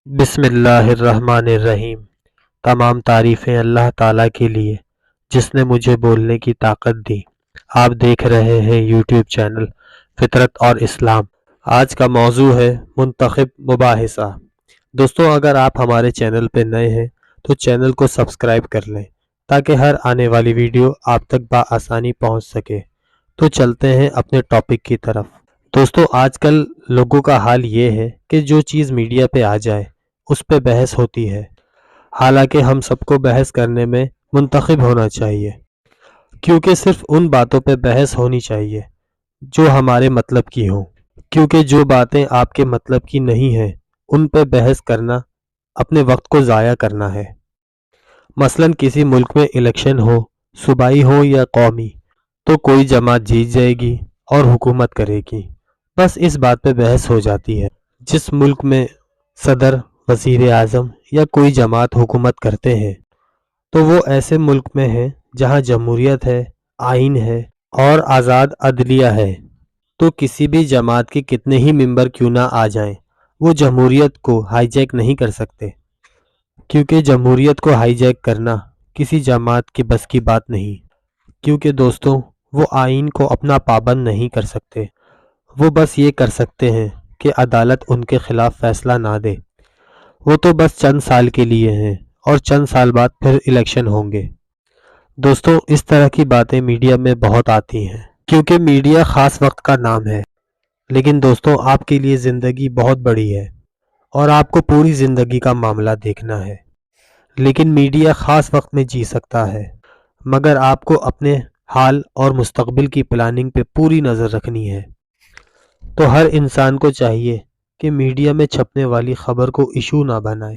بسم اللہ الرحمن الرحیم۔ تمام تعریفیں اللہ تعالیٰ کے لیے جس نے مجھے بولنے کی طاقت دی۔ آپ دیکھ رہے ہیں یوٹیوب چینل فطرت اور اسلام۔ آج کا موضوع ہے منتخب مباحثہ۔ دوستوں، اگر آپ ہمارے چینل پہ نئے ہیں تو چینل کو سبسکرائب کر لیں تاکہ ہر آنے والی ویڈیو آپ تک بآسانی پہنچ سکے۔ تو چلتے ہیں اپنے ٹاپک کی طرف۔ دوستوں، آج کل لوگوں کا حال یہ ہے کہ جو چیز میڈیا پہ آ جائے اس پہ بحث ہوتی ہے، حالانکہ ہم سب کو بحث کرنے میں منتخب ہونا چاہیے، کیونکہ صرف ان باتوں پہ بحث ہونی چاہیے جو ہمارے مطلب کی ہوں، کیونکہ جو باتیں آپ کے مطلب کی نہیں ہیں ان پہ بحث کرنا اپنے وقت کو ضائع کرنا ہے۔ مثلاً کسی ملک میں الیکشن ہو، صوبائی ہو یا قومی، تو کوئی جماعت جیت جائے گی اور حکومت کرے گی، بس اس بات پہ بحث ہو جاتی ہے۔ جس ملک میں صدر، وزیر اعظم یا کوئی جماعت حکومت کرتے ہیں تو وہ ایسے ملک میں ہے جہاں جمہوریت ہے، آئین ہے اور آزاد عدلیہ ہے، تو کسی بھی جماعت کے کتنے ہی ممبر کیوں نہ آ جائیں، وہ جمہوریت کو ہائی جیک نہیں کر سکتے، کیونکہ جمہوریت کو ہائی جیک کرنا کسی جماعت کی بس کی بات نہیں، کیونکہ دوستوں وہ آئین کو اپنا پابند نہیں کر سکتے، وہ بس یہ کر سکتے ہیں کہ عدالت ان کے خلاف فیصلہ نہ دے۔ وہ تو بس چند سال کے لیے ہیں اور چند سال بعد پھر الیکشن ہوں گے۔ دوستوں، اس طرح کی باتیں میڈیا میں بہت آتی ہیں، کیونکہ میڈیا خاص وقت کا نام ہے، لیکن دوستوں آپ کے لیے زندگی بہت بڑی ہے اور آپ کو پوری زندگی کا معاملہ دیکھنا ہے، لیکن میڈیا خاص وقت میں جی سکتا ہے، مگر آپ کو اپنے حال اور مستقبل کی پلاننگ پہ پوری نظر رکھنی ہے۔ تو ہر انسان کو چاہیے کہ میڈیا میں چھپنے والی خبر کو ایشو نہ بنائے،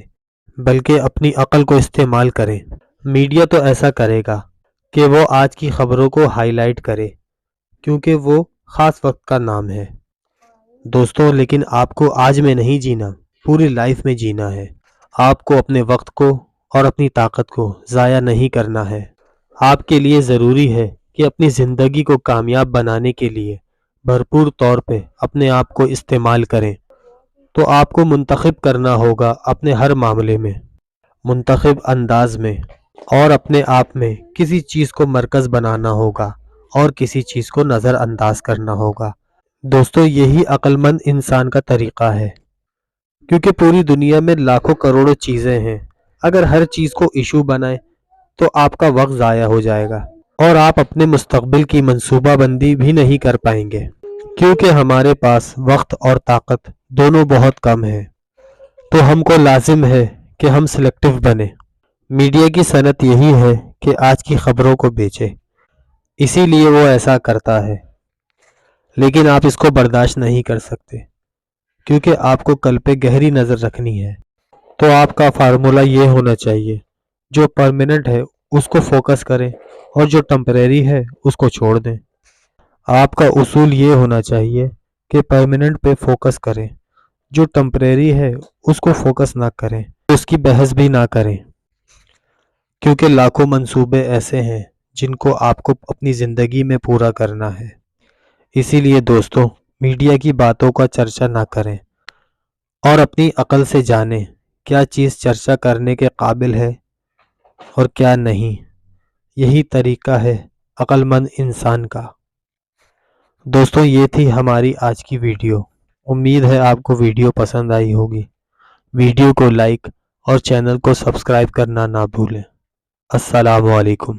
بلکہ اپنی عقل کو استعمال کرے۔ میڈیا تو ایسا کرے گا کہ وہ آج کی خبروں کو ہائی لائٹ کرے، کیونکہ وہ خاص وقت کا نام ہے۔ دوستوں، لیکن آپ کو آج میں نہیں جینا، پوری لائف میں جینا ہے۔ آپ کو اپنے وقت کو اور اپنی طاقت کو ضائع نہیں کرنا ہے۔ آپ کے لیے ضروری ہے کہ اپنی زندگی کو کامیاب بنانے کے لیے بھرپور طور پہ اپنے آپ کو استعمال کریں۔ تو آپ کو منتخب کرنا ہوگا اپنے ہر معاملے میں، منتخب انداز میں، اور اپنے آپ میں کسی چیز کو مرکز بنانا ہوگا اور کسی چیز کو نظر انداز کرنا ہوگا۔ دوستو، یہی عقل مند انسان کا طریقہ ہے، کیونکہ پوری دنیا میں لاکھوں کروڑوں چیزیں ہیں، اگر ہر چیز کو ایشو بنائیں تو آپ کا وقت ضائع ہو جائے گا اور آپ اپنے مستقبل کی منصوبہ بندی بھی نہیں کر پائیں گے، کیونکہ ہمارے پاس وقت اور طاقت دونوں بہت کم ہے۔ تو ہم کو لازم ہے کہ ہم سلیکٹیو بنیں۔ میڈیا کی صنعت یہی ہے کہ آج کی خبروں کو بیچے، اسی لیے وہ ایسا کرتا ہے، لیکن آپ اس کو برداشت نہیں کر سکتے، کیونکہ آپ کو کل پہ گہری نظر رکھنی ہے۔ تو آپ کا فارمولہ یہ ہونا چاہیے، جو پرماننٹ ہے اس کو فوکس کریں اور جو ٹمپریری ہے اس کو چھوڑ دیں۔ آپ کا اصول یہ ہونا چاہیے کہ پرماننٹ پہ فوکس کریں، جو ٹمپریری ہے اس کو فوکس نہ کریں، اس کی بحث بھی نہ کریں، کیونکہ لاکھوں منصوبے ایسے ہیں جن کو آپ کو اپنی زندگی میں پورا کرنا ہے۔ اسی لیے دوستوں، میڈیا کی باتوں کا چرچا نہ کریں اور اپنی عقل سے جانیں کیا چیز چرچا کرنے کے قابل ہے اور کیا نہیں۔ یہی طریقہ ہے عقل مند انسان کا۔ دوستوں، یہ تھی ہماری آج کی ویڈیو۔ امید ہے آپ کو ویڈیو پسند آئی ہوگی۔ ویڈیو کو لائک اور چینل کو سبسکرائب کرنا نہ بھولیں۔ السلام علیکم۔